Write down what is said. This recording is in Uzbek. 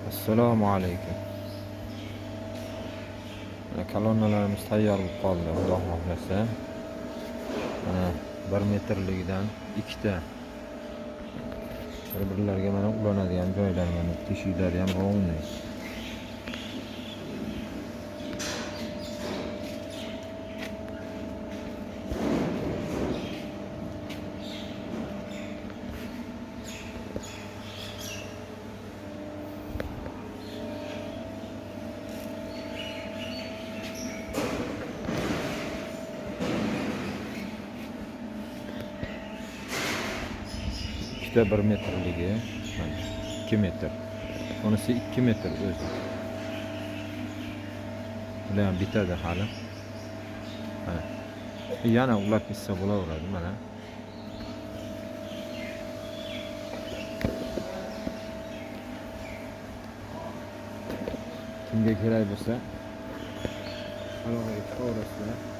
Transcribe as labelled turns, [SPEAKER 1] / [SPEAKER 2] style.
[SPEAKER 1] Assalomu alaykum. Kolonnalarimiz tayyor bo'lib qoldi, Xudo xohlasa. Mana 1 metrligidan ikkita bir-birlariga mana ulanadigan joylar, mana teshiklari ham rovni. İkide 1 metrligi, mana 2 metr. Bunisi 2 metr o'zi. Bular ham bitadi hali. Mana. Yana ulab ketsa bo'laveradi mana. Kimga kerak bo'lsa, aloqaga chiqaverasizlar.